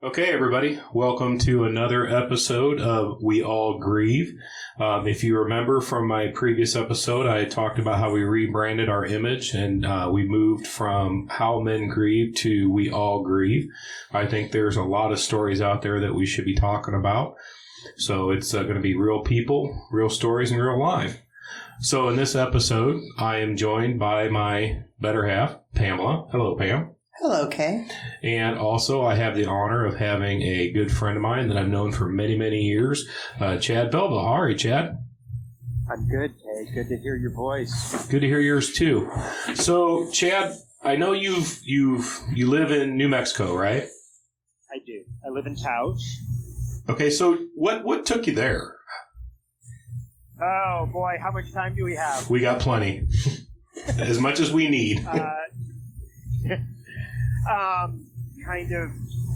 Okay, everybody, welcome to another episode of We All Grieve. If you remember from my previous episode, I talked about how we rebranded our image and we moved from How Men Grieve to We All Grieve. I think there's a lot of stories out there that we should be talking about. So it's going to be real people, real stories, and real life. So in this episode, I am joined by my better half, Pamela. Hello, Pam. Hello, Kay. And also, I have the honor of having a good friend of mine that I've known for many, many years, Chad Belville. How are you, Chad? I'm good, Kay. Good to hear your voice. Good to hear yours too. So, Chad, I know you live in New Mexico, right? I do. I live in Taos. Okay, so what took you there? Oh boy, how much time do we have? We got plenty, as much as we need. Kind of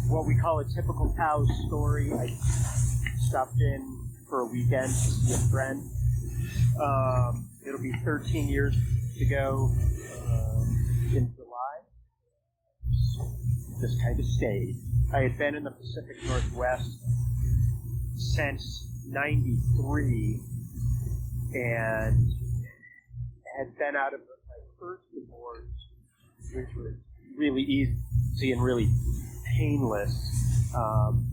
what we call a typical Taos story. I stopped in for a weekend to see a friend. It'll be 13 years ago in July. Just kind of stayed. I had been in the Pacific Northwest since '93 and had been out of my first divorce, which was really easy and really painless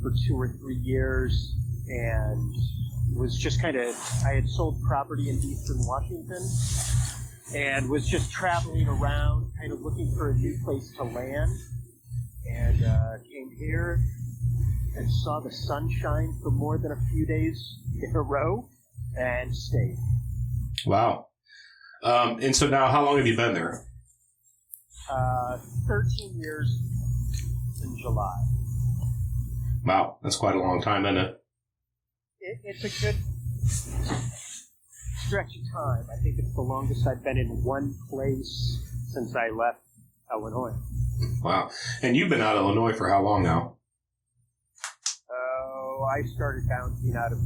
for 2 or 3 years, and was just kind of, I had sold property in Eastern Washington and was just traveling around kind of looking for a new place to land, and came here and saw the sunshine for more than a few days in a row and stayed. Wow. And so now, how long have you been there? 13 years in July. Wow, that's quite a long time, isn't it? It's a good stretch of time. I think it's the longest I've been in one place since I left Illinois. Wow. And you've been out of Illinois for how long now? Oh, I started bouncing out of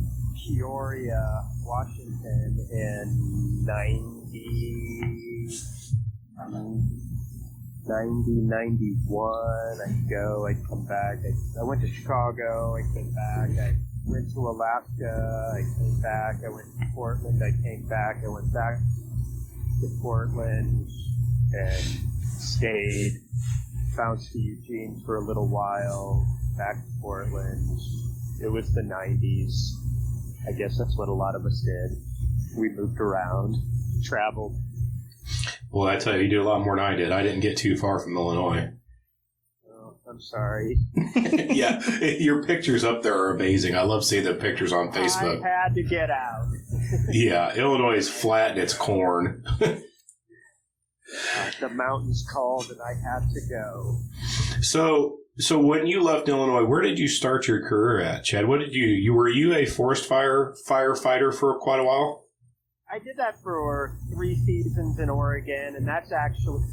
Peoria, Washington in 91. I'd go, I'd come back. I went to Chicago, I came back. I went to Alaska, I came back. I went to Portland, I came back. I went back to Portland and stayed. Bounced to Eugene for a little while, back to Portland. It was the 90s. I guess that's what a lot of us did. We moved around, traveled. Well, I tell you, you did a lot more than I did. I didn't get too far from Illinois. Oh, I'm sorry. Yeah, your pictures up there are amazing. I love seeing the pictures on Facebook. I had to get out. Yeah, Illinois is flat and it's corn. The mountains called and I had to go. So when you left Illinois, where did you start your career at, Chad? What did you were you a forest firefighter for quite a while? I did that for 3 seasons in Oregon, and that's actually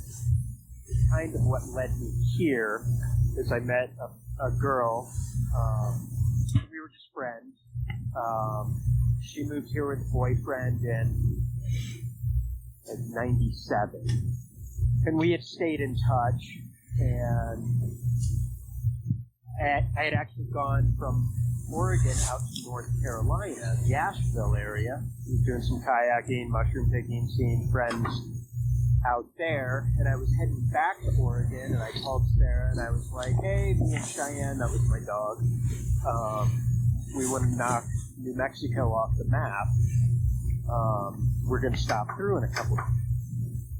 kind of what led me here, is I met a girl. We were just friends. She moved here with a boyfriend in 97. And we had stayed in touch, and I had actually gone from Oregon out to North Carolina, the Asheville area. I was doing some kayaking, mushroom picking, seeing friends out there, and I was heading back to Oregon, and I called Sarah, and I was like, hey, me and Cheyenne, that was my dog, we want to knock New Mexico off the map. We're going to stop through in a couple of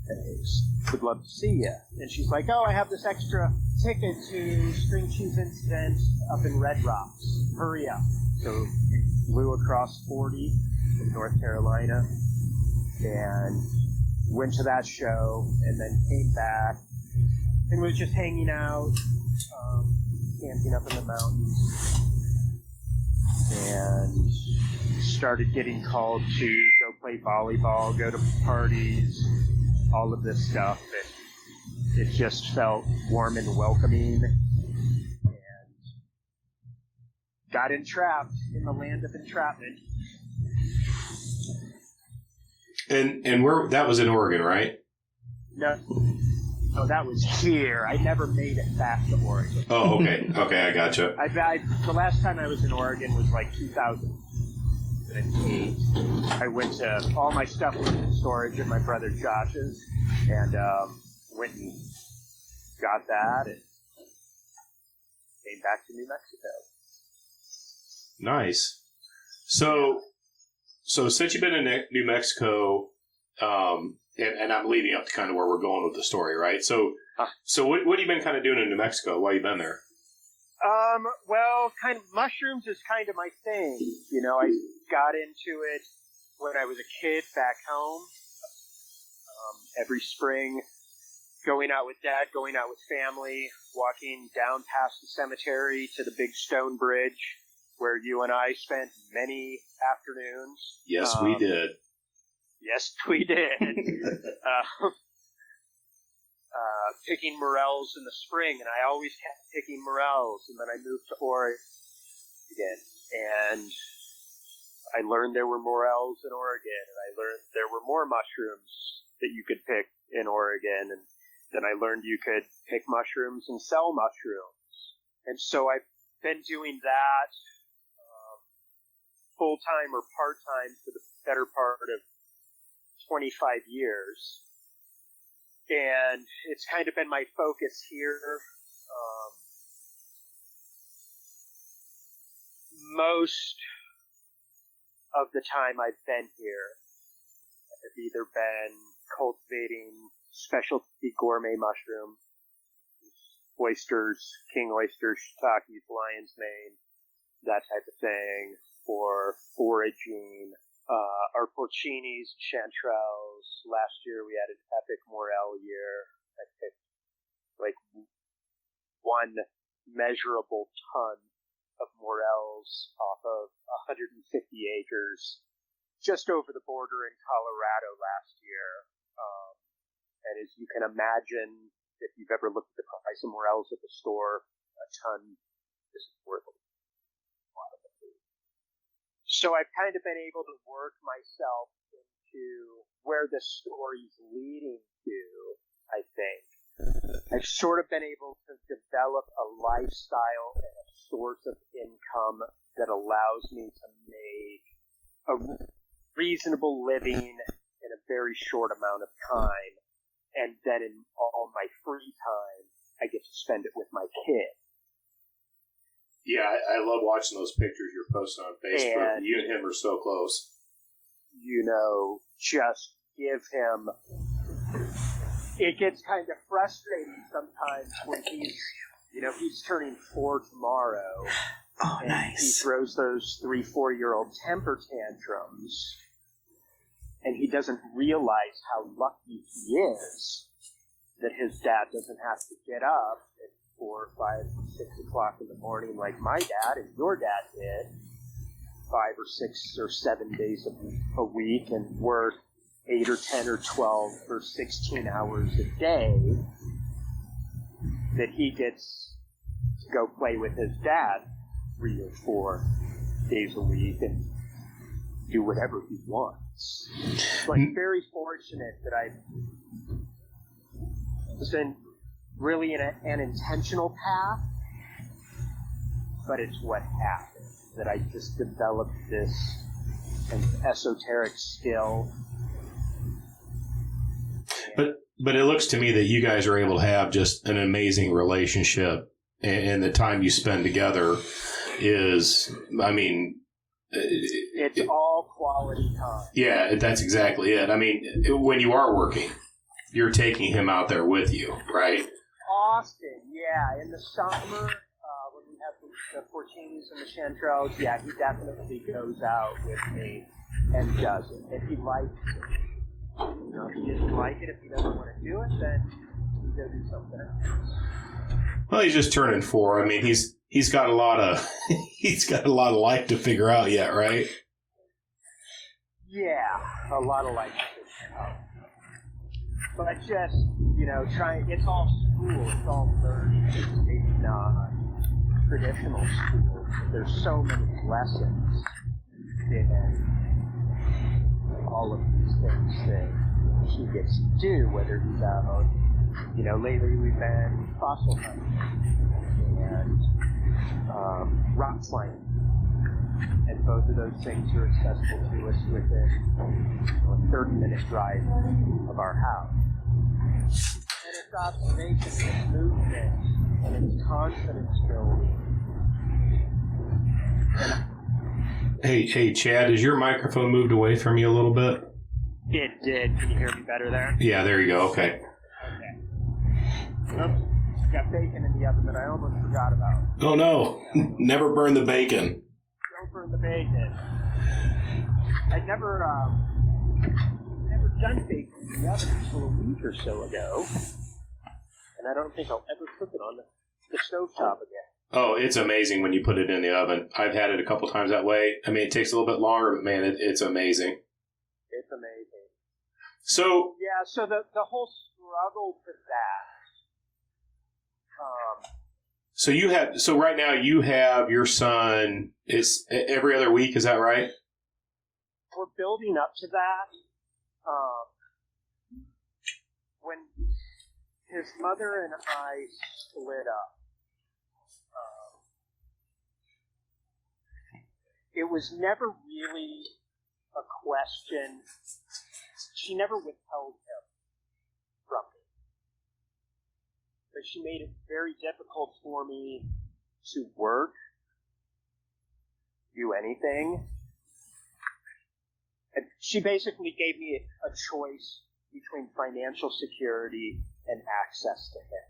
days. Would love to see you. And she's like, oh, I have this extra ticket to String Cheese Incident up in Red Rocks. Hurry up. So flew across 40 in North Carolina and went to that show and then came back and was just hanging out, camping up in the mountains, and started getting called to go play volleyball, go to parties, all of this stuff. It just felt warm and welcoming, and got entrapped in the land of entrapment. And where that was in Oregon, right? No, Oh, that was here. I never made it back to Oregon. Oh, okay. Okay, I gotcha. The last time I was in Oregon was like 2008. I went to, all my stuff was in storage at my brother Josh's, and went and got that and came back to New Mexico. Nice. So since you've been in New Mexico, and I'm leading up to kind of where we're going with the story, right? So what have you been kind of doing in New Mexico while you've been there? Well, kind of mushrooms is kind of my thing. You know, I got into it when I was a kid back home. Every spring, going out with Dad, going out with family, walking down past the cemetery to the big stone bridge where you and I spent many afternoons. Yes, we did. Yes, we did. Picking morels in the spring, and I always kept picking morels, and then I moved to Oregon, and I learned there were morels in Oregon, and I learned there were more mushrooms that you could pick in Oregon, and then I learned you could pick mushrooms and sell mushrooms. And so I've been doing that full-time or part-time for the better part of 25 years. And it's kind of been my focus here. Most of the time I've been here, I've either been cultivating specialty gourmet mushrooms, oysters, king oysters, shiitakes, lion's mane, that type of thing, or foraging. Our porcinis, chanterelles. Last year we had an epic morel year. I picked like 1 measurable ton of morels off of 150 acres just over the border in Colorado last year. And as you can imagine, if you've ever looked at the price of morels at the store, a ton is worth a lot of food. So I've kind of been able to work myself into where the story's leading to, I think. I've sort of been able to develop a lifestyle and a source of income that allows me to make a reasonable living in a very short amount of time. And then in all my free time, I get to spend it with my kid. Yeah, I love watching those pictures you're posting on Facebook. And you and him are so close. You know, just give him... It gets kind of frustrating sometimes when he's turning 4 tomorrow. Oh, and nice. He throws those 3-4-year-old temper tantrums, and he doesn't realize how lucky he is that his dad doesn't have to get up at 4, 5, 6 o'clock in the morning like my dad and your dad did, 5 or 6 or 7 days a week, and work 8 or 10 or 12 or 16 hours a day, that he gets to go play with his dad 3 or 4 days a week and do whatever he wants. So I'm very fortunate that I've been really in an intentional path, but it's what happened, that I just developed this esoteric skill. But it looks to me that you guys are able to have just an amazing relationship, and the time you spend together is, I mean... It's all quality time. Yeah, that's exactly it. I mean, when you are working, you're taking him out there with you, right? Austin, yeah. In the summer, when we have the porcinis and the chanterelles, yeah, he definitely goes out with me and does it. If he likes it. You know, if he doesn't like it, if he doesn't want to do it, then we go do something else. Well, he's just turning 4. I mean, he's got a lot of life to figure out yet, right? Yeah, a lot of life to figure out. But just, it's all school, it's all learning. It's not traditional school. There's so many lessons in all of these things that he gets to do, whether he's out Lately we've been fossil hunting and rock climbing. And both of those things are accessible to us within a 30-minute drive of our house. And it's observation, it's movement, and it's confidence building. Hey, Chad, has your microphone moved away from you a little bit? It did. Can you hear me better there? Yeah, there you go. Okay. Oops. Got bacon in the oven that I almost forgot about. Oh, no. Never burn the bacon. Don't burn the bacon. I'd never done bacon in the oven until a week or so ago. And I don't think I'll ever cook it on the stovetop again. Oh, it's amazing when you put it in the oven. I've had it a couple times that way. I mean, it takes a little bit longer, but man, it's amazing. It's amazing. So yeah, so the whole struggle for that. So right now you have your son. It's every other week. Is that right? We're building up to that. When his mother and I split up, it was never really a question. She never withheld him from me. But she made it very difficult for me to work, do anything. And she basically gave me a choice between financial security and access to him.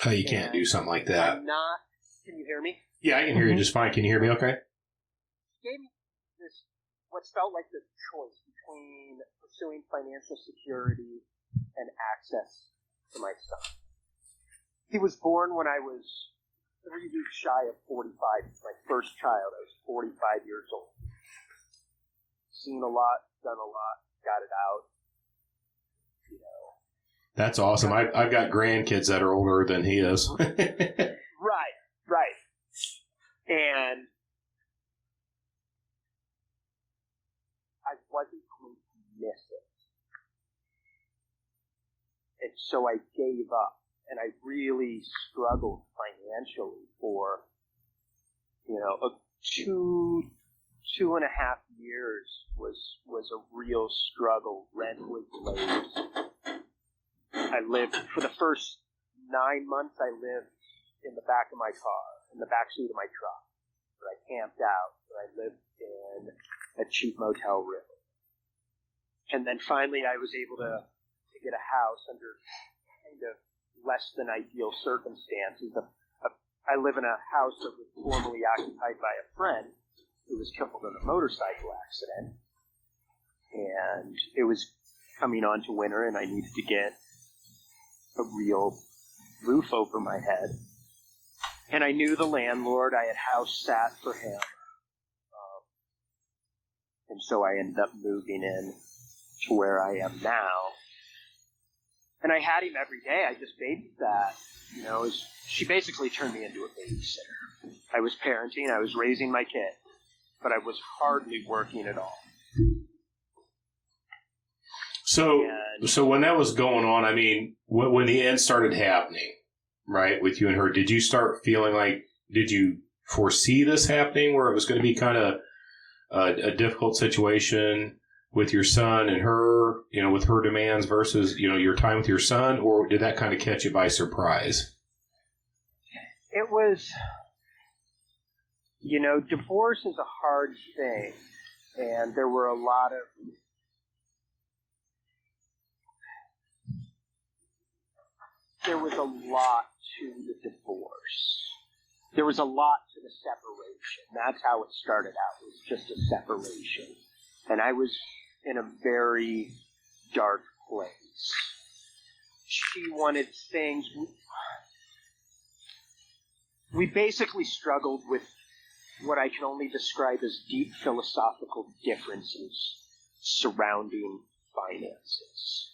Oh, you can't do something like that. Can you hear me? Yeah, I can hear you just fine. Can you hear me okay? She gave me what felt like this choice between pursuing financial security and access to my son. He was born when I was 3 weeks shy of 45. My first child. I was 45 years old. Seen a lot, done a lot, got it out. That's awesome. I've got grandkids that are older than he is. Right. And I wasn't going to miss it. And so I gave up. And I really struggled financially for, 2.5 years was a real struggle. Rent was late. I lived, for the first 9 months, I lived in the back of my car, in the backseat of my truck. But I camped out. I lived in a cheap motel room. And then finally I was able to get a house under kind of less than ideal circumstances. I live in a house that was formerly occupied by a friend who was killed in a motorcycle accident. And it was coming on to winter, and I needed to get a real roof over my head. And I knew the landlord. I had house sat for him. And so I ended up moving in to where I am now. And I had him every day. I just babysat. She basically turned me into a babysitter. I was parenting. I was raising my kid. But I was hardly working at all. So when that was going on, I mean, when the end started happening, right, with you and her, did you start feeling like, did you foresee this happening where it was going to be kind of a difficult situation with your son and her, with her demands versus, your time with your son, or did that kind of catch you by surprise? It was, divorce is a hard thing, and there were a lot of there was a lot to the divorce. There was a lot to the separation. That's how it started out. It was just a separation. And I was in a very dark place. She wanted things. We basically struggled with what I can only describe as deep philosophical differences surrounding finances.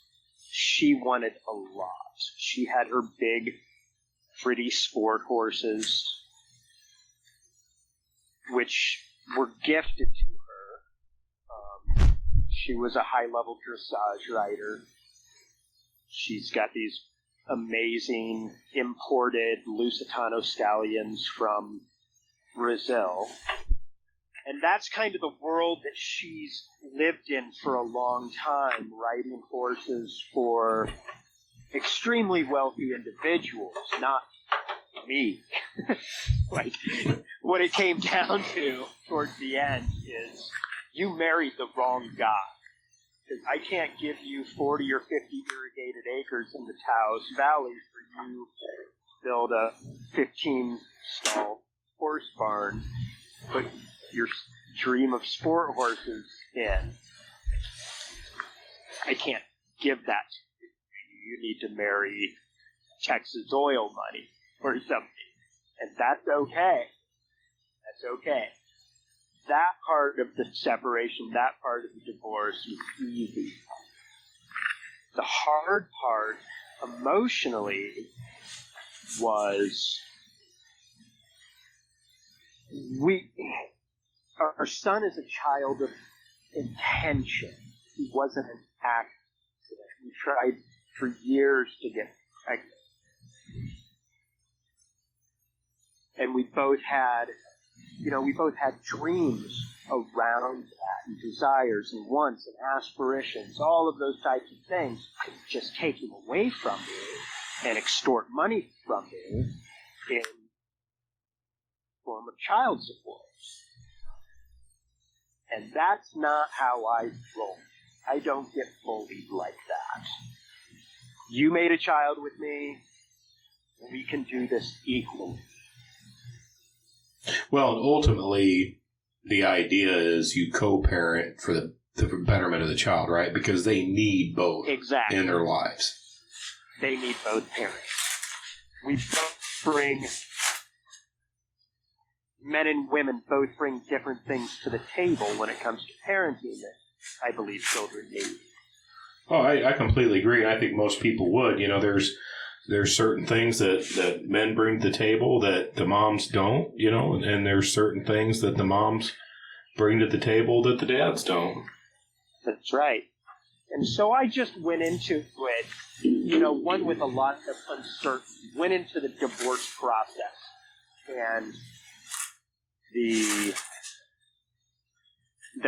She wanted a lot. She had her big, pretty sport horses, which were gifted to her. She was a high-level dressage rider. She's got these amazing imported Lusitano stallions from Brazil. And that's kind of the world that she's lived in for a long time, riding horses for extremely wealthy individuals, not me. Like, what it came down to towards the end is you married the wrong guy. Because I can't give you 40 or 50 irrigated acres in the Taos Valley for you to build a 15-stall horse barn, put your dream of sport horses in. I can't give that to you. You need to marry Texas oil money or something. And that's okay. That's okay. That part of the separation, that part of the divorce was easy. The hard part, emotionally, was our son is a child of intention. He wasn't an accident. We tried for years to get pregnant. And we both had dreams around that, and desires and wants and aspirations, all of those types of things. Just take him away from me and extort money from me in form of child support. And that's not how I roll. I don't get bullied like that. You made a child with me. We can do this equally. Well, ultimately, the idea is you co-parent for the betterment of the child, right? Because they need both in their lives. They need both parents. We both bring, men and women both bring different things to the table when it comes to parenting that I believe children need. Oh, I completely agree. I think most people would. You know, there's certain things that men bring to the table that the moms don't, you know, and there's certain things that the moms bring to the table that the dads don't. That's right. And so I just went into it, you know, one with a lot of uncertainty, went into the divorce process and the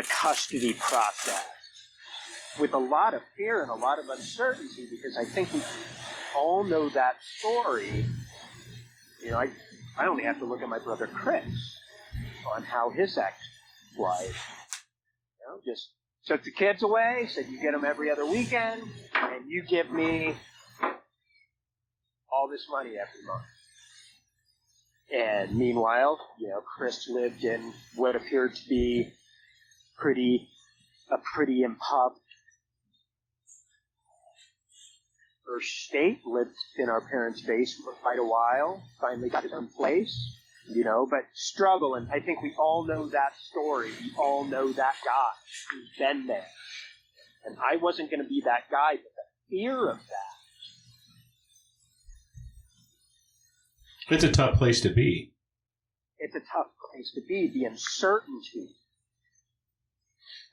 custody process with a lot of fear and a lot of uncertainty, because I think we all know that story. You know, I only have to look at my brother Chris on how his ex-wife, you know, just took the kids away, said you get them every other weekend, and you give me all this money every month. And meanwhile, you know, Chris lived in what appeared to be a pretty impoverished state, lived in our parents' basement for quite a while, finally got his own place, you know, but struggle. And I think we all know that story. We all know that guy who's been there. And I wasn't going to be that guy, but the fear of that. It's a tough place to be. It's a tough place to be, the uncertainty.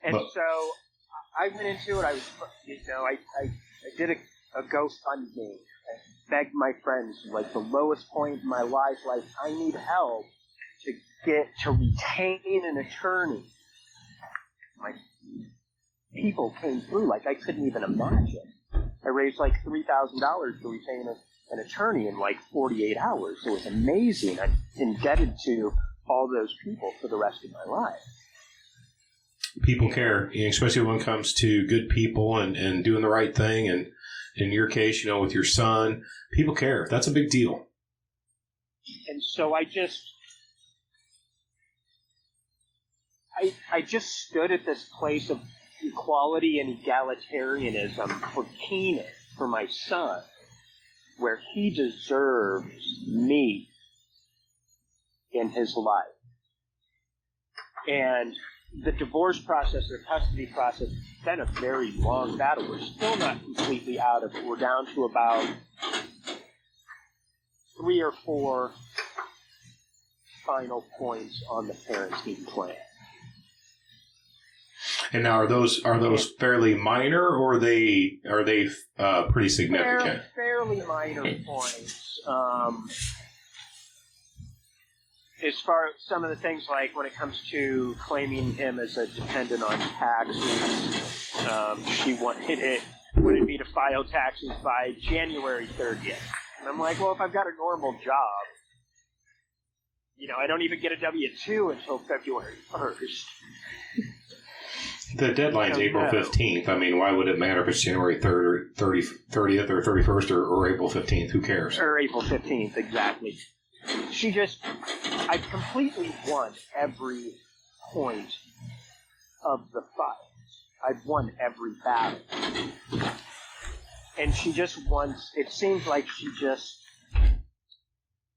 And so I went into it. I was, you know, I did a GoFundMe. I begged my friends, like the lowest point in my life, like I need help to retain an attorney. My people came through like I couldn't even imagine. I raised like $3,000 to retain an attorney in like 48 hours. It was amazing. I'm indebted to all those people for the rest of my life. People care, especially when it comes to good people and doing the right thing. And in your case, you know, with your son, people care. That's a big deal. And so I just stood at this place of equality and egalitarianism for Keenan, for my son, where he deserves me in his life. And the divorce process or custody process has been a very long battle. We're still not completely out of it. We're down to about 3 or 4 final points on the parenting plan. And now, are those fairly minor, or are they pretty significant? Fairly minor points. As far as some of the things, like when it comes to claiming him as a dependent on taxes, she wanted me to file taxes by January 30th. And I'm like, well, if I've got a normal job, I don't even get a W-2 until February 1st. The deadline's April 15th. I mean, why would it matter if it's January 3rd, 30th, or 31st, or April 15th? Who cares? Or April 15th, exactly. I completely won every point of the fight. I've won every battle. And she just wants, it seems like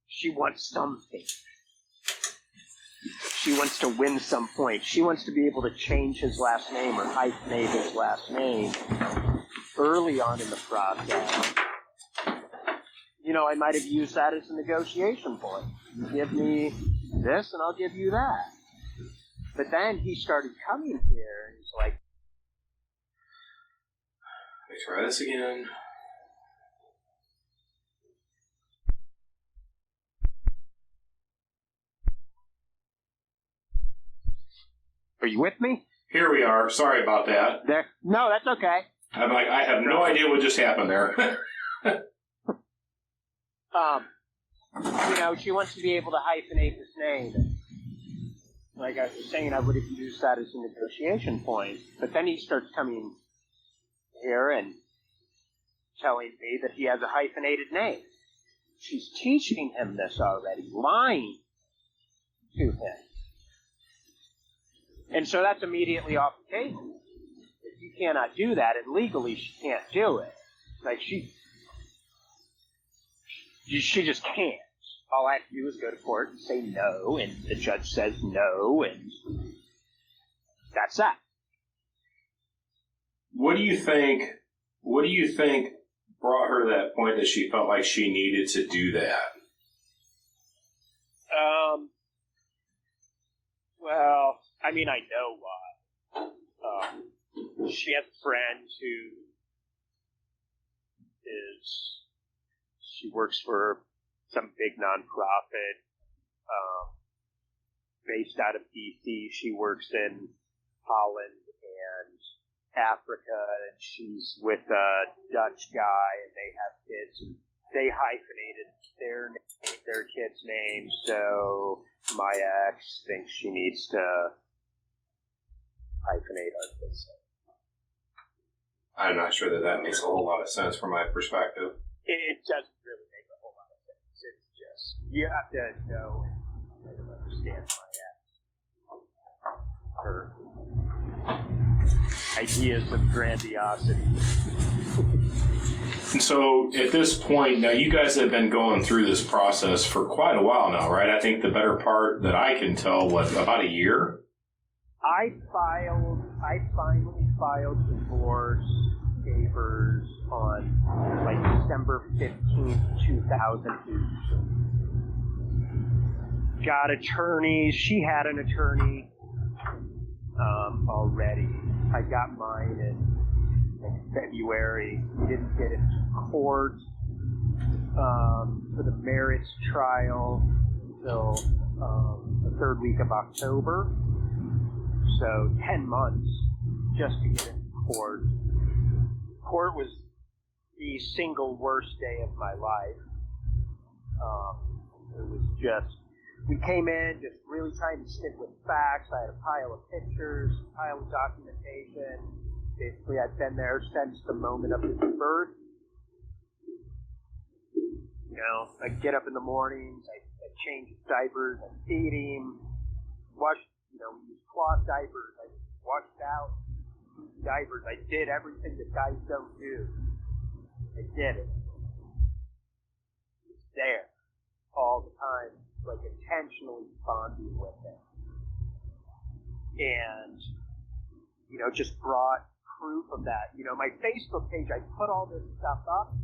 she wants something. She wants to win some point. She wants to be able to change his last name or hyphenate his last name early on in the process. I might have used that as a negotiation point. You give me this and I'll give you that. But then he started coming here and he's like, let me try this again. are you with me? Here we are. Sorry about that. No, that's okay. I'm like, I have no idea what just happened there. She wants to be able to hyphenate his name. Like I was saying, I would have used that as a negotiation point. But then he starts coming here and telling me that he has a hyphenated name. She's teaching him this already, lying to him. And so that's immediately off the table. If you cannot do that, and legally she can't do it. Like she just can't. All I have to do is go to court and say no, and the judge says no, and that's that. What do you think brought her to that point that she felt like she needed to do that? Well, I mean, I know why. She has a friend she works for some big nonprofit based out of D.C. She works in Holland and Africa, and she's with a Dutch guy, and they have kids, and they hyphenated their kids' names, so my ex thinks she needs to hyphenate our kids' names. I'm not sure that makes a whole lot of sense from my perspective. It doesn't really make a whole lot of sense. It's just, you have to know and understand my ex. Her ideas of grandiosity. And so, at this point, now you guys have been going through this process for quite a while now, right? I think the better part that I can tell was about a year? I finally filed divorce papers on December 15th, 2008. Got attorneys. She had an attorney already. I got mine in February. We didn't get into court for the merits trial until the third week of October. So 10 months just to get into court. Court was the single worst day of my life. It was just, we came in just really trying to stick with facts. I had a pile of pictures, a pile of documentation. Basically, I've been there since the moment of his birth. I get up in the mornings, I change his diapers, I feed him, wash, we use cloth diapers, I washed out diapers. I did everything that guys don't do. I did it. It's there all the time, intentionally bonding with him. And, just brought proof of that. My Facebook page, I put all this stuff up,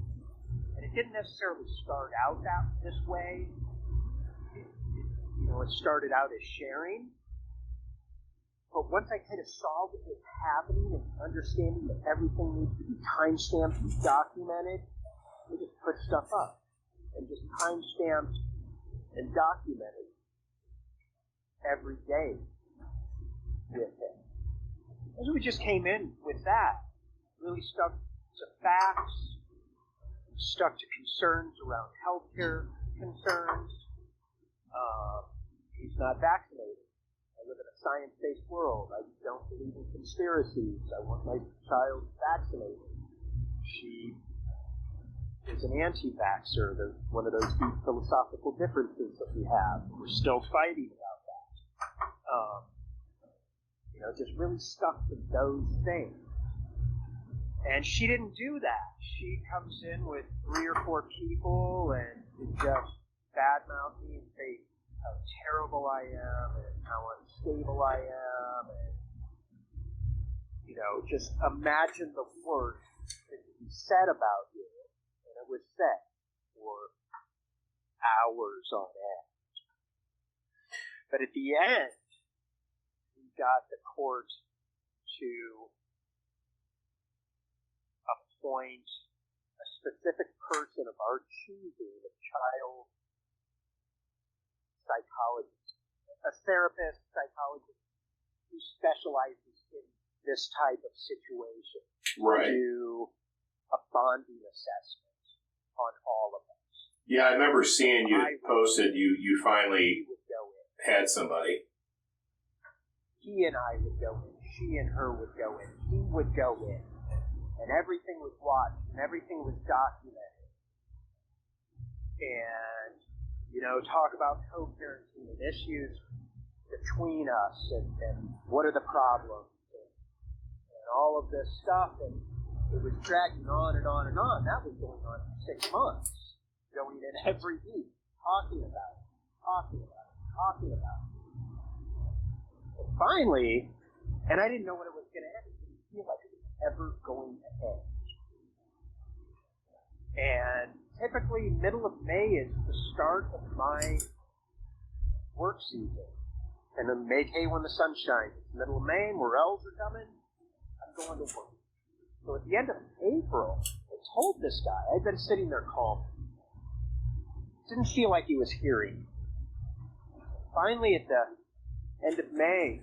and it didn't necessarily start out this way. It started out as sharing, But once I kind of saw what was happening and understanding that everything needs to be time-stamped and documented, we just put stuff up and just time-stamped and documented every day with it. As we just came in with that, really stuck to facts, stuck to concerns around healthcare concerns. He's not vaccinated. I live in a science-based world. I don't believe in conspiracies. I want my child vaccinated. She is an anti-vaxxer. There's one of those deep philosophical differences that we have. We're still fighting about that. Just really stuck to those things. And she didn't do that. She comes in with 3 or 4 people and is just bad-mouth me and say how terrible I am and how unstable I am, and just imagine the worst that could be said about you, and it was said for hours on end. But at the end, we got the court to appoint a specific person of our choosing, a child psychologist, a therapist, psychologist who specializes in this type of situation. Right. Do a bonding assessment on all of us. Yeah, I remember seeing you posted you finally had somebody. He and I would go in. She and her would go in. He would go in. And everything was watched, and everything was documented. And, talk about co-parenting and issues between us, and what are the problems, and all of this stuff. And it was dragging on and on and on. That was going on for 6 months, going in every week, talking about it. And finally, and I didn't know when it was going to end. It didn't feel like it was ever going to end. And typically, middle of May is the start of my work season. And then May, when the sun shines. It's middle of May, morels are coming. I'm going to work. So at the end of April, I told this guy, I'd been sitting there calm. Didn't feel like he was hearing me. Finally, at the end of May,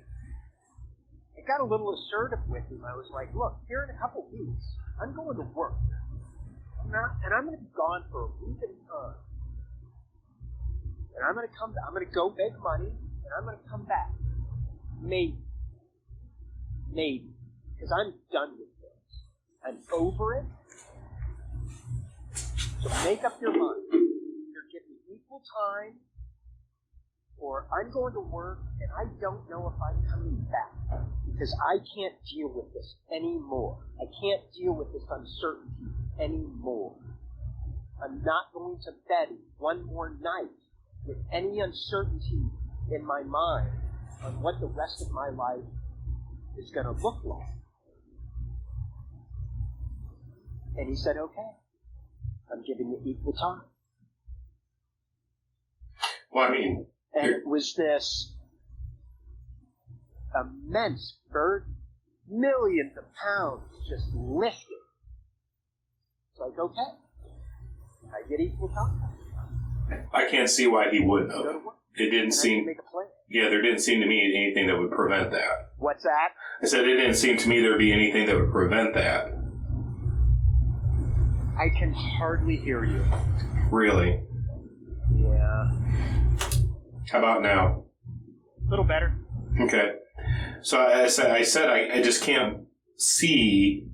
I got a little assertive with him. I was like, look, here in a couple weeks, I'm going to work. And I'm going to be gone for a week at a time. And I'm going to go make money, and I'm going to come back. Maybe. Because I'm done with this. I'm over it. So make up your mind. Either give me equal time, or I'm going to work, and I don't know if I'm coming back. Because I can't deal with this anymore. I can't deal with this uncertainty anymore. I'm not going to bed one more night with any uncertainty in my mind on what the rest of my life is going to look like. And he said, okay, I'm giving you equal time. Well, I mean... And it was this immense burden, millions of pounds just lifted. It's like, okay, I get equal time. I can't see why he wouldn't have. Go to work. It didn't seem... Make a plan. Yeah, there didn't seem to me anything that would prevent that. What's that? I said it didn't seem to me there would be anything that would prevent that. I can hardly hear you. Really? Yeah. How about now? A little better. Okay. So I said I just can't see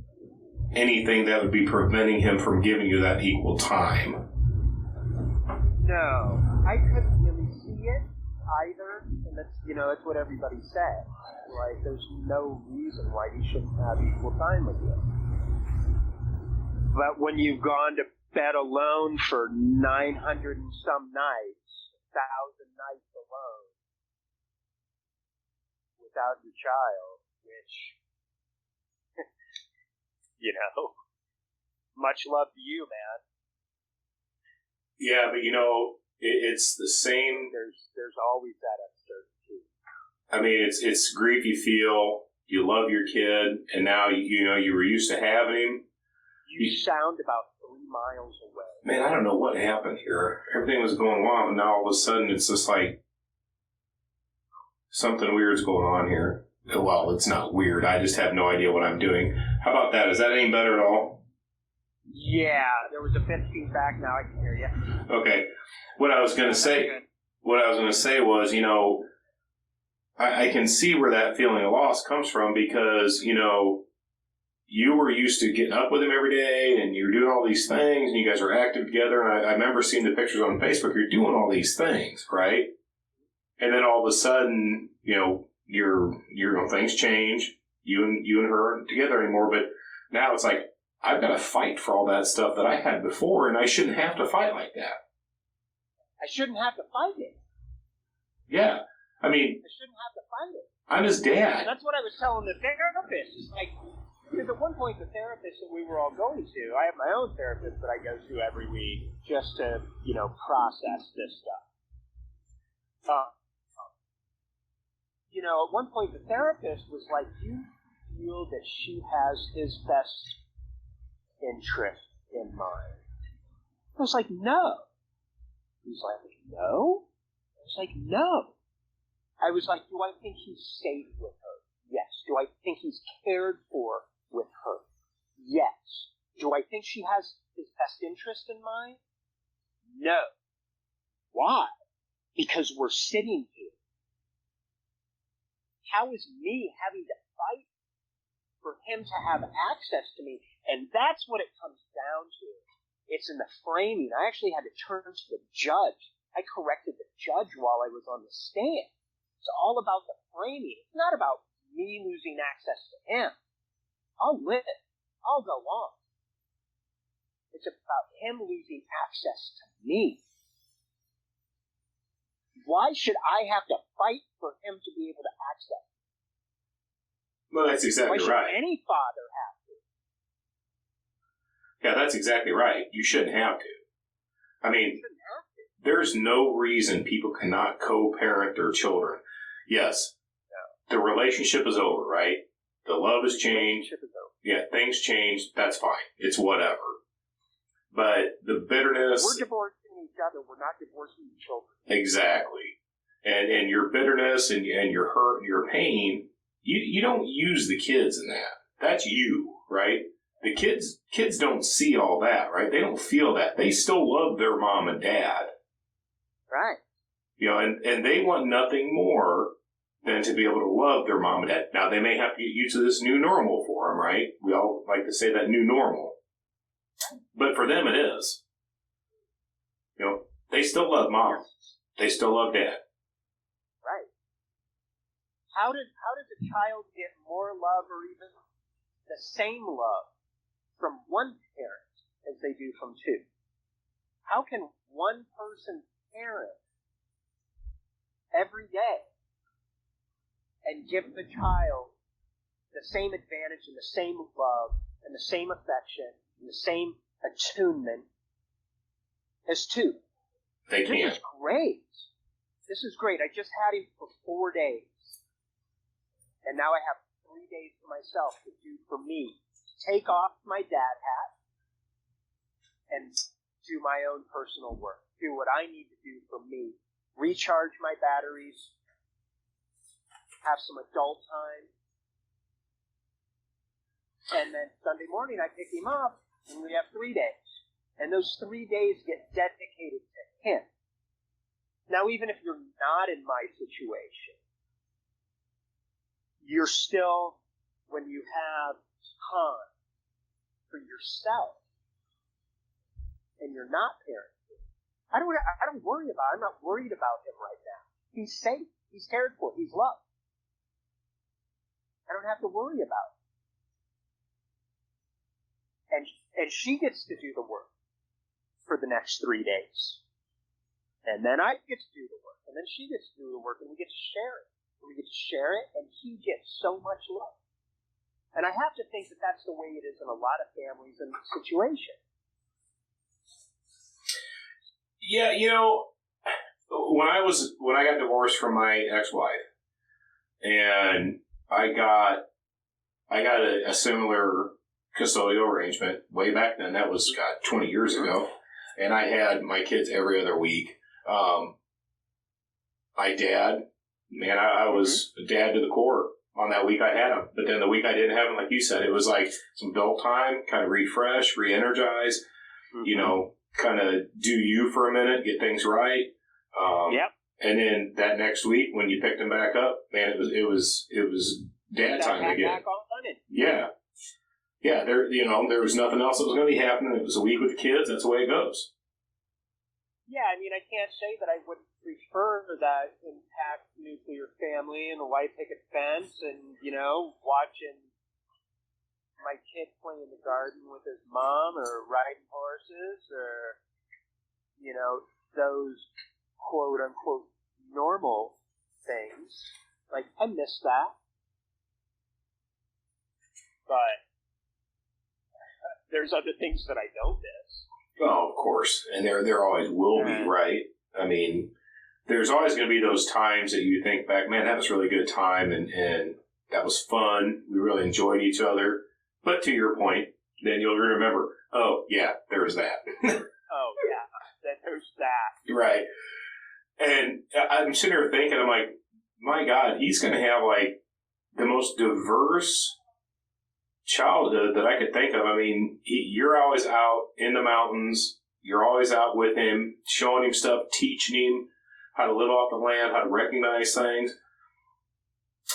anything that would be preventing him from giving you that equal time. No, I couldn't really see it either, and that's what everybody said. Like, there's no reason why he shouldn't have equal time with you. But when you've gone to bed alone for 900 and some nights, 1,000 nights alone, without your child, which, much love to you, man. Yeah, but it's the same. There's always that uncertainty. I mean, it's grief you feel. You love your kid, and now you were used to having him. You sound about 3 miles away. Man, I don't know what happened here. Everything was going well, and now all of a sudden it's just like something weird's going on here. Well, it's not weird. I just have no idea what I'm doing. How about that? Is that any better at all? Yeah, there was a bit of feedback. Now I can hear you. Okay. What I was going to say was, I can see where that feeling of loss comes from because, you were used to getting up with him every day and you're doing all these things and you guys are active together. And I remember seeing the pictures on Facebook. You're doing all these things, right? And then all of a sudden, things change. You and her aren't together anymore. But now it's like, I've got to fight for all that stuff that I had before, and I shouldn't have to fight like that. I shouldn't have to fight it. Yeah. I mean, I shouldn't have to fight it. I'm his dad. That's what I was telling the therapist. It's like, because at one point the therapist that we were all going to, I have my own therapist that I go to every week just to, process this stuff. At one point the therapist was like, you feel that she has his best interest in mind? I was like, no. He's like, no? I was like, no. I was like, do I think he's safe with her? Yes. Do I think he's cared for with her? Yes. Do I think she has his best interest in mind? No. Why? Because we're sitting here. How is me having to fight for him to have access to me? And that's what it comes down to. It's in the framing. I actually had to turn to the judge. I corrected the judge while I was on the stand. It's all about the framing. It's not about me losing access to him. I'll live. I'll go on. It's about him losing access to me. Why should I have to fight for him to be able to access? Well, that's exactly right. Why should right. any father have to? Yeah, that's exactly right. You shouldn't have to. I mean, there's no reason people cannot co-parent their children. Yes, the relationship is over, right? The love has changed. Yeah, things change. That's fine. It's whatever. But the bitterness... We're divorcing each other. We're not divorcing the children. Exactly. And your bitterness and your hurt and your pain, you don't use the kids in that. That's you, right? The kids don't see all that, right? They don't feel that. They still love their mom and dad. Right. And they want nothing more than to be able to love their mom and dad. Now, they may have to get used to this new normal for them, right? We all like to say that new normal. But for them, it is. They still love mom. They still love dad. Right. How does a child get more love or even the same love from one parent as they do from two? How can one person parent every day and give the child the same advantage and the same love and the same affection and the same attunement as two? They can't. This is great. This is great. I just had him for 4 days. And now I have 3 days for myself to do for me. Take off my dad hat and do my own personal work. Do what I need to do for me. Recharge my batteries. Have some adult time. And then Sunday morning I pick him up and we have 3 days. And those 3 days get dedicated to him. Now, even if you're not in my situation, you're still, when you have time for yourself, and you're not parenting, I don't worry about it. I'm not worried about him right now. He's safe. He's cared for. He's loved. I don't have to worry about it. And she gets to do the work for the next 3 days. And then I get to do the work. And then she gets to do the work, and we get to share it. And we get to share it, and he gets so much love. And I have to think that that's the way it is in a lot of families and situations. Yeah, when I got divorced from my ex-wife, and I got a similar custodial arrangement way back then. That was 20 years ago, and I had my kids every other week. I was a dad to the core on that week I had them. But then the week I didn't have them, like you said, it was like some adult time, kind of refresh, re-energize, kind of do you for a minute, get things right. Yep. And then that next week when you picked them back up, man, it was dad time again. Back on it. Yeah. Yeah, there was nothing else that was going to be happening. It was a week with the kids. That's the way it goes. Yeah, I mean, I can't say that I would prefer that intact nuclear family and a white picket fence and, watching my kid play in the garden with his mom or riding horses or, those quote-unquote normal things. Like, I miss that. But there's other things that I don't miss. Oh, of course. And there always will be, right? I mean, there's always going to be those times that you think back, man, that was a really good time and that was fun. We really enjoyed each other. But to your point, then you'll remember, oh, yeah, there's that. Oh, yeah, there's that. Right. And I'm sitting here thinking, I'm like, my God, he's going to have like the most diverse childhood that I could think of. I mean, you're always out in the mountains. You're always out with him, showing him stuff, teaching him how to live off the land, how to recognize things.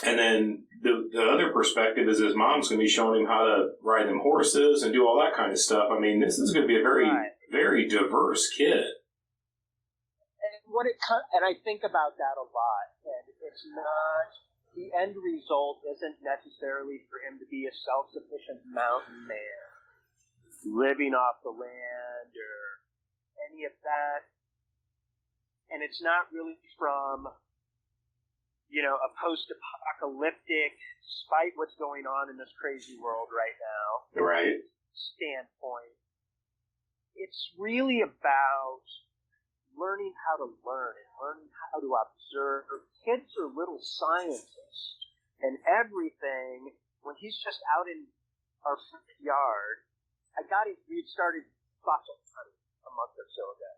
And then the other perspective is his mom's going to be showing him how to ride them horses and do all that kind of stuff. I mean, this is going to be a very, very diverse kid. And I think about that a lot. And it's not, the end result isn't necessarily for him to be a self-sufficient mountain man, living off the land or any of that. And it's not really from, a post-apocalyptic, despite what's going on in this crazy world right now, right, standpoint. It's really about learning how to learn and learning how to observe. Kids are little scientists, and everything, when he's just out in our front yard, we had started fossil hunting a month or so ago.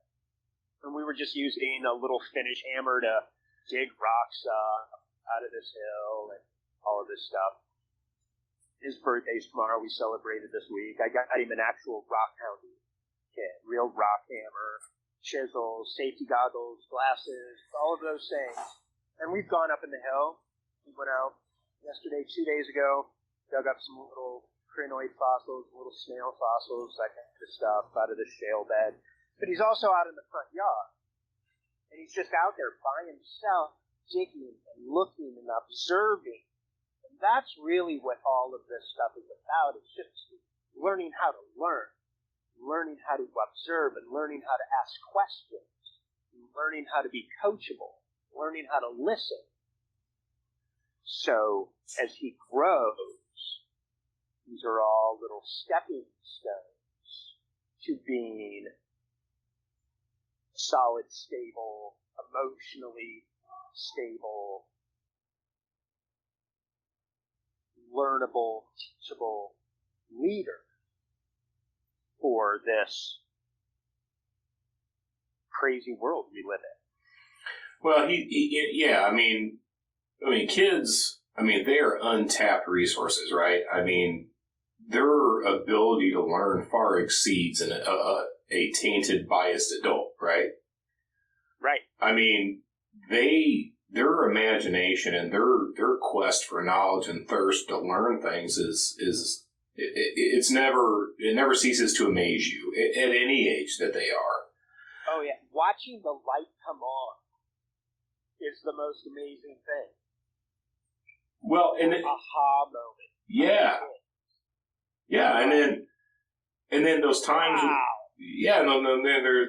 And we were just using a little Finnish hammer to dig rocks out of this hill and all of this stuff. His birthday's tomorrow. We celebrated this week. I got him an actual rock hounding kit, real rock hammer, chisels, safety goggles, glasses, all of those things. And we've gone up in the hill. We went out yesterday, 2 days ago, dug up some little crinoid fossils, little snail fossils, that kind of stuff out of the shale bed. But he's also out in the front yard. And he's just out there by himself, digging and looking and observing. And that's really what all of this stuff is about. It's just learning how to learning how to observe and learning how to ask questions, learning how to be coachable, learning how to listen. So as he grows, these are all little stepping stones to being solid, stable, emotionally stable, learnable, teachable leader for this crazy world we live in. Well, kids, they are untapped resources, right? I mean, their ability to learn far exceeds a tainted, biased adult, right? Right. I mean, their imagination and their quest for knowledge and thirst to learn things it never ceases to amaze you at any age that they are. Oh yeah, watching the light come on is the most amazing thing. Well, and aha moment. Yeah, yeah, and then those times. Wow. Yeah, and then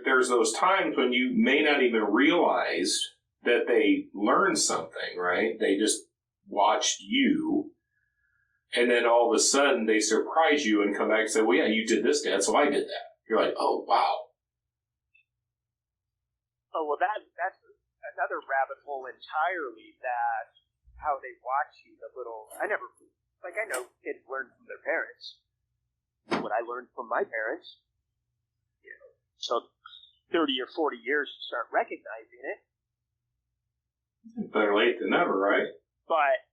there's those times when you may not even realize that they learned something, right? They just watched you, and then all of a sudden they surprise you and come back and say, well, yeah, you did this, Dad, so I did that. You're like, oh, wow. Oh, well, that's another rabbit hole entirely, that how they watch you, the little, I know kids learn from their parents. What I learned from my parents, took 30 or 40 years to start recognizing it. Better late than never, right? But,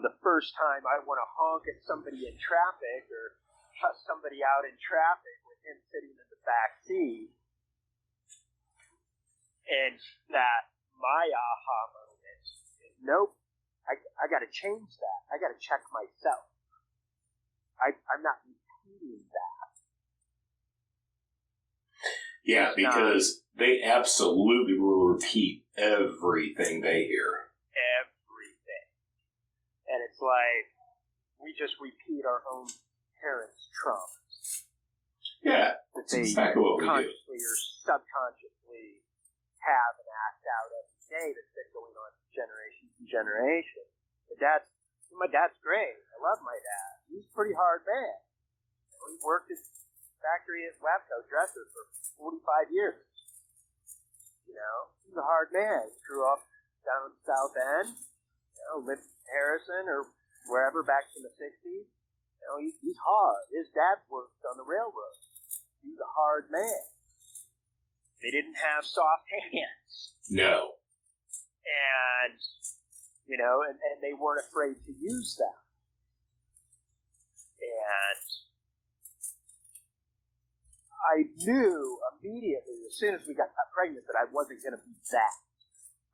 the first time I want to honk at somebody in traffic or cuss somebody out in traffic with him sitting in the back seat, and that my aha moment is, nope, I got to change that. I got to check myself. I'm not repeating that. Yeah, because they absolutely will repeat everything they hear. Everything. And it's like, we just repeat our own parents' traumas. Yeah, that's exactly what we do. Consciously or subconsciously have and act out every day that's been going on for generations and generations. My dad's great. I love my dad. He's a pretty hard man. He worked at factory at Wabco Dresser for 45 years. He's a hard man. He grew up down in the South End, lived in Harrison or wherever back in the 60s. He's hard. His dad worked on the railroad. He's a hard man. They didn't have soft hands. No. And, and they weren't afraid to use them. And I knew immediately, as soon as we got pregnant, that I wasn't going to be that.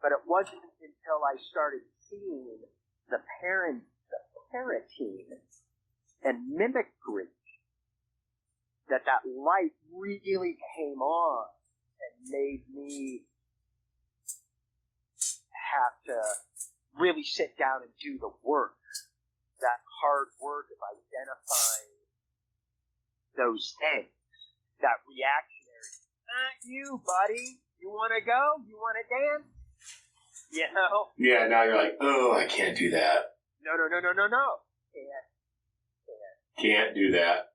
But it wasn't until I started seeing the parenting and mimicry that light really came on and made me have to really sit down and do the work. That hard work of identifying those things. That reactionary. You, buddy. You want to go? You want to dance? Yeah, now you're like, oh, I can't do that. No. Can't do that.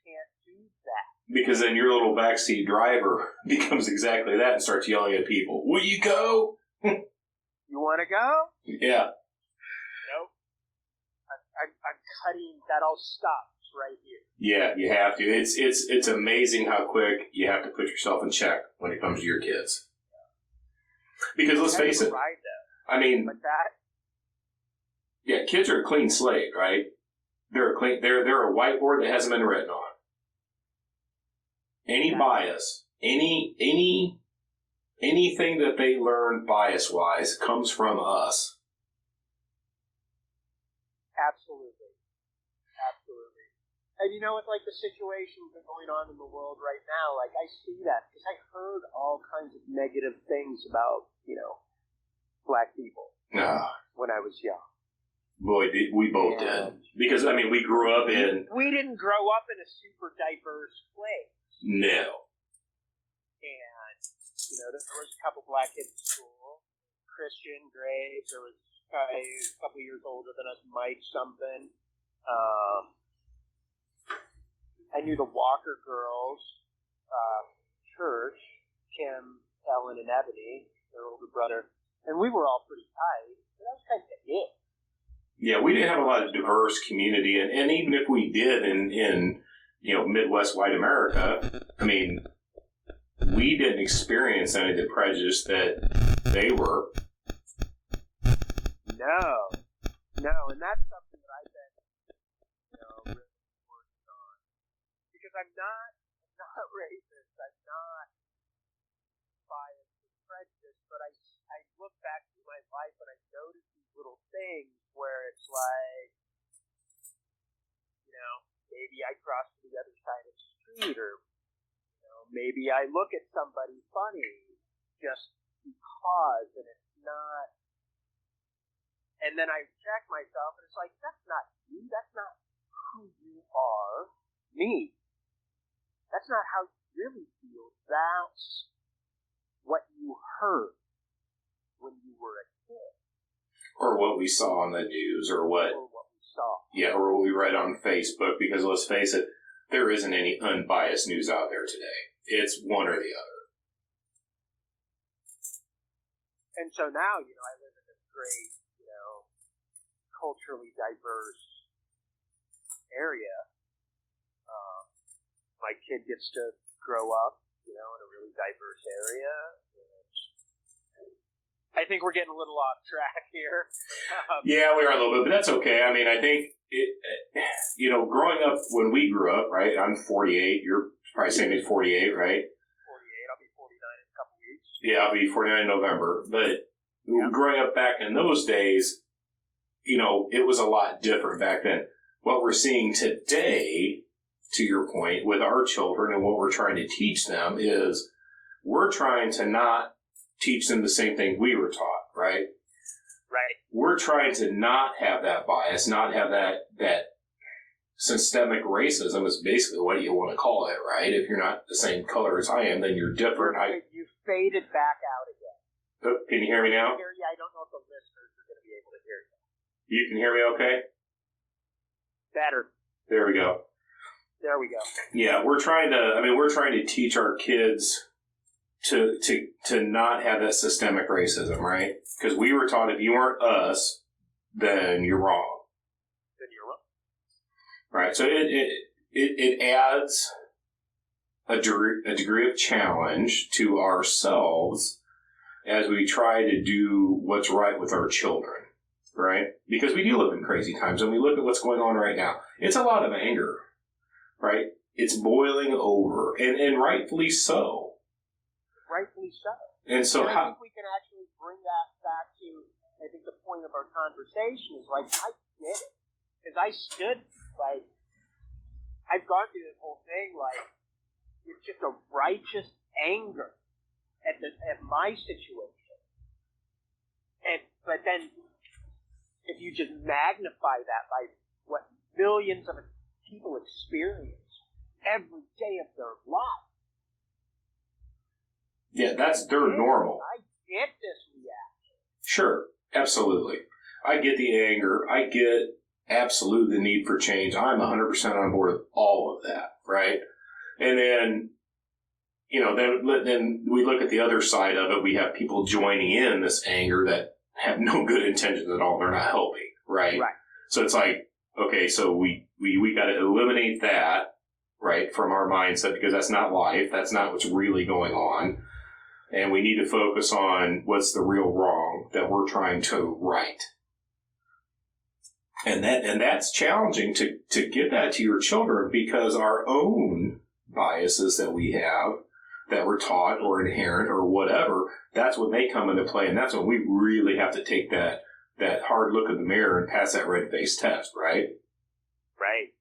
Can't do that. Because then your little backseat driver becomes exactly that and starts yelling at people. Will you go? You want to go? Yeah. Nope. I'm cutting. That all stops right here. Yeah, you have to. It's amazing how quick you have to put yourself in check when it comes to your kids. Because let's face it. I mean, yeah, kids are a clean slate, right? They're a whiteboard that hasn't been written on. Any bias, anything that they learn bias-wise comes from us. Absolutely. And with the situations that are going on in the world right now, I see that because I heard all kinds of negative things about, black people when I was young. Boy, we both did. Because, we grew up in... We didn't grow up in a super diverse place. No. And, there was a couple black kids in school. Christian, Graves, there was a guy a couple years older than us, Mike something. I knew the Walker girls, Church, Kim, Ellen, and Ebony, their older brother, and we were all pretty tight. But that was kind of it. Yeah, we didn't have a lot of diverse community, and even if we did in Midwest white America, we didn't experience any of the prejudice that they were. No, and that's something that I've been, really working on. Because I'm not racist, I'm not biased or prejudiced, but I look back through my life and I notice these little things where it's like, maybe I cross to the other side of the street, or, maybe I look at somebody funny just because, and it's not, and then I check myself and it's like, that's not you, that's not who you are, me. That's not how you really feel. That's what you heard when you were a kid. Or what we saw on the news, or what we saw. Yeah, or what we read on Facebook, because let's face it, there isn't any unbiased news out there today. It's one or the other. And so now, I live in this great, culturally diverse area. My kid gets to grow up, in a really diverse area. I think we're getting a little off track here. Yeah, we are a little bit, but that's okay. I mean, I think, growing up, when we grew up, right, I'm 48, you're probably saying it's 48, right? 48, I'll be 49 in a couple weeks. Yeah, I'll be 49 in November. But growing up back in those days, it was a lot different back then. What we're seeing today, to your point, with our children and what we're trying to teach them is we're trying to not teach them the same thing we were taught, right? Right. We're trying to not have that bias, not have that systemic racism is basically what you want to call it, right? If you're not the same color as I am, then you're different. You faded back out again. Can you hear me now? I don't know if the listeners are going to be able to hear you. You can hear me okay? Better. There we go. There we go. Yeah, we're trying to teach our kids to not have that systemic racism, right? Because we were taught if you aren't us, then you're wrong. Then you're wrong. Right. So it adds a degree of challenge to ourselves as we try to do what's right with our children, right? Because we do live in crazy times, and we look at what's going on right now. It's a lot of anger, right? It's boiling over, and rightfully so. Rightfully so. And so I think we can actually bring that back to, I think the point of our conversation is I get it. Because I stood, I've gone through this whole thing, it's just a righteous anger at my situation. But then, if you just magnify that by what millions of people experience every day of their life. Yeah, that's their normal. I get this reaction. Sure, absolutely. I get the anger. I get absolutely the need for change. I'm 100% on board with all of that, right? And then, then we look at the other side of it. We have people joining in this anger that have no good intentions at all. They're not helping, right? Right. So it's like, okay, so we got to eliminate that, right, from our mindset, because that's not life. That's not what's really going on. And we need to focus on what's the real wrong that we're trying to right. And that's challenging to get that to your children, because our own biases that we have, that we're taught or inherent or whatever, that's when they come into play. And that's when we really have to take that hard look in the mirror and pass that red face test, right? Right.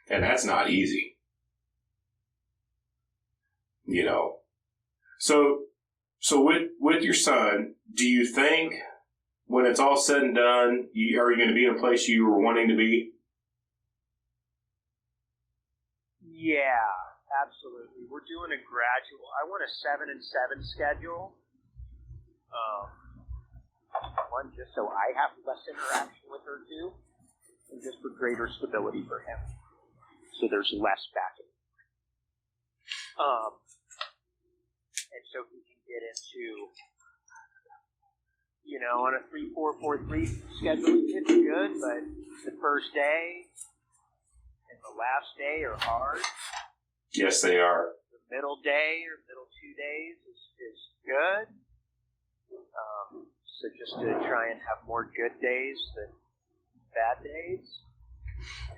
And that's not easy. So with your son, do you think when it's all said and done, are you going to be in a place you were wanting to be? Yeah, absolutely. We're doing a gradual. I want a 7 and 7 schedule. One, just so I have less interaction with her too, and just for greater stability for him. So there's less backing. And so he can get into, on a 3-4-4-3 schedule, it's good, but the first day and the last day are hard. Yes, they are. The middle day or middle 2 days is good. So just to try and have more good days than bad days.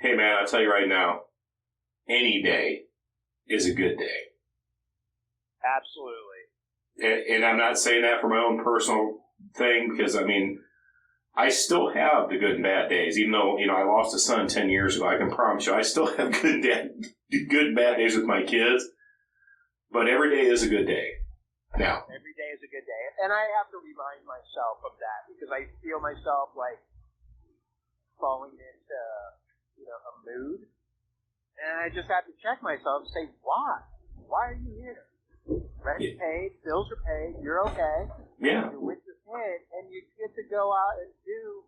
Hey, man, I'll tell you right now, any day is a good day. Absolutely. And I'm not saying that for my own personal thing, because, I still have the good and bad days. Even though, I lost a son 10 years ago, I can promise you I still have good and bad days with my kids. But every day is a good day. Now. Every day is a good day. And I have to remind myself of that, because I feel myself falling into, a mood. And I just have to check myself and say, why? Why are you here? Rent's paid, bills are paid, you're okay. Yeah. You're with your kid, and you get to go out and do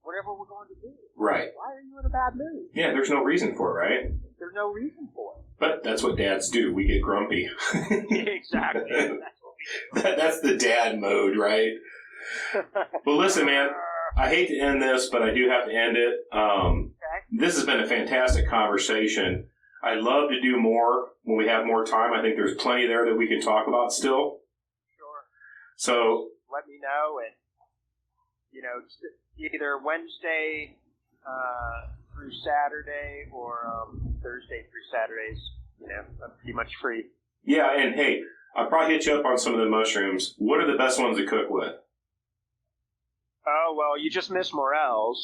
whatever we're going to do. Right. Why are you in a bad mood? Yeah, there's no reason for it, right? There's no reason for it. But that's what dads do. We get grumpy. Exactly. That's what we That's the dad mode, right? Well, listen, man, I hate to end this, but I do have to end it. This has been a fantastic conversation. I'd love to do more when we have more time. I think there's plenty there that we can talk about still. Sure. So Let me know, and either Wednesday through Saturday or Thursday through Saturdays. I'm pretty much free. yeah, and hey, I'll probably hit you up on some of the mushrooms. What are the best ones to cook with? Oh, well, you just missed Morels.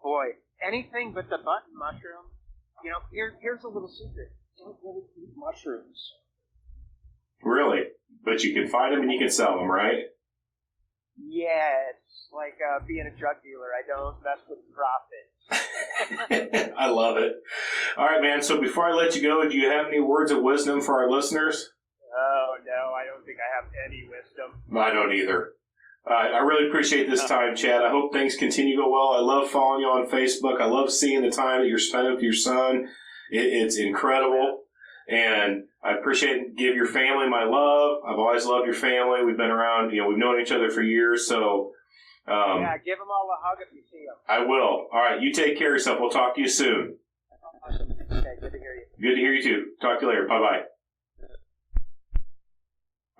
Boy, anything but the button mushroom. Here's a little secret. Don't really eat mushrooms. Really? But you can find them and you can sell them, right? Yeah, it's like being a drug dealer. I don't mess with profit. I love it. All right, man. So before I let you go, do you have any words of wisdom for our listeners? Oh, no, I don't think I have any wisdom. I don't either. I really appreciate this time, Chad. I hope things continue to go well. I love following you on Facebook. I love seeing the time that you're spending with your son. It's incredible. And I appreciate give your family my love. I've always loved your family. We've been around, we've known each other for years. So, yeah, give them all a hug if you see them. I will. All right. You take care of yourself. We'll talk to you soon. Okay, good to hear you. Good to hear you too. Talk to you later. Bye-bye.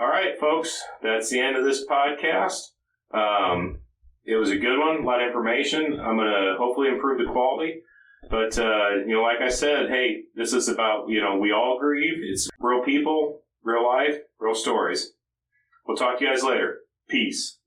All right, folks. That's the end of this podcast. It was a good one, a lot of information. I'm going to hopefully improve the quality. But, like I said, hey, this is about, we all grieve. It's real people, real life, real stories. We'll talk to you guys later. Peace.